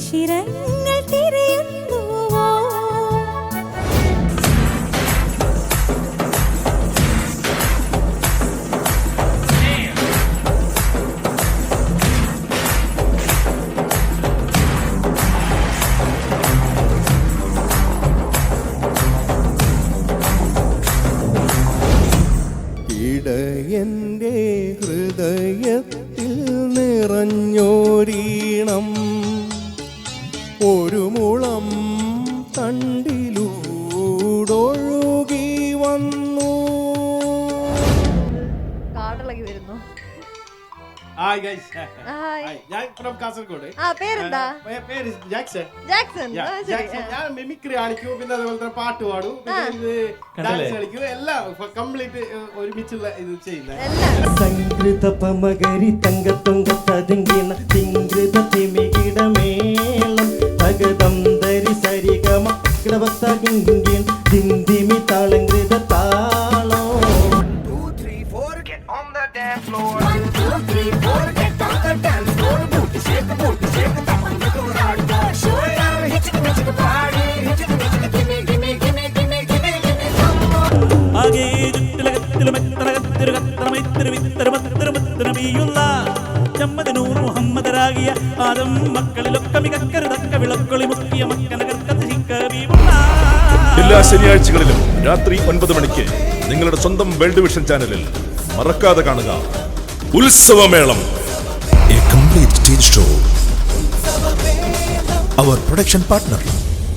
ശിശിരങ്ങൾ തിരയുന്നുവോ ഇടയൻ്റെ ഹൃദയത്തിൽ നിറഞ്ഞോരീണം ഒരു മുളം തണ്ടിലൂടൊഴുകി വന്നു. കാടിളകി വരുന്നു. Hi guys. Hi. ഞാൻ from കാസർഗോഡ്. പേരെന്താ? പേര് ജാക്സൺ. ജാക്സൺ. ഞാൻ മിമിക്രി കാണിക്കും, പിന്നെ അതുപോലെ തന്നെ പാട്ട് പാടും, പിന്നെ ഡാൻസ് കളിക്കും, എല്ലാം കംപ്ലീറ്റ് ഒരുമിച്ചുള്ള ഇത് ചെയ്യുന്നത്. സംഗൃത പമകരി തങ്ക തൊങ്ക തതിങ്കിണ തിങ്കൃത തിമികിടമേളം തകതം ധരി സരിഗമ കിടവത്ത കിങ്കിൻ ദിന്ദിമി താളങ്കൃത താളം. 1 2 3 4 get on the dance floor. 1 2 3 4 get on the dance floor. Booty shake, tap on the ground. Show it out, hit it, party, hit it, gimme, gimme, gimme, gimme, gimme, gimme, come on. ആകെ ചുറ്റിലകത്തിലും എത്രകത്തിരു കത്രമൈത്തിരു വിത്തരമത്തിരു മുത്തരമീയുള്ള ചമ്മദനൂർ മുഹമ്മദരാകിയ ആദം മക്കളിലൊക്കെ മികക്കരുതക്ക വിളക്കൊളി മുക്കിയ മക്കനകർക്കത്തിരിക്കവീമുള്ള. എല്ലാ ശനിയാഴ്ചകളിലും രാത്രി 9 മണിക്ക് നിങ്ങളുടെ സ്വന്തം world vision ചാനലിൽ മറക്കാതെ കാണുക ഉത്സവമേളം. A complete stage show. Our production partner,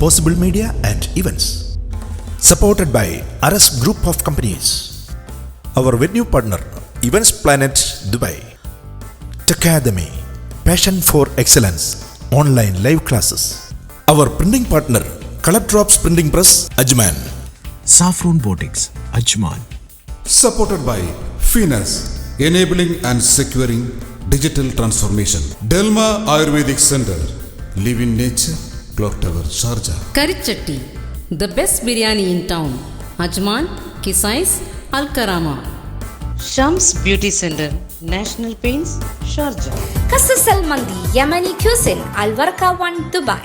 Possible Media and Events. Supported by Aras Group of Companies. Our venue partner, Events Planet Dubai. Techademy, Passion for Excellence, online live classes. Our printing partner, Color Drops Printing Press, Ajman. Saffron Boutiques, Ajman. Supported by Finas, enabling and securing digital transformation. Delma Ayurvedic Center, Live in Nature, Clock Tower, Sharjah. Karichatti, the best biryani in town. Ajman, Kisais, Al Karama. Shams Beauty Center, National Paints, Sharjah. Kasasal Mandi, Yemeni Cuisine, Al Warqa 1, Dubai.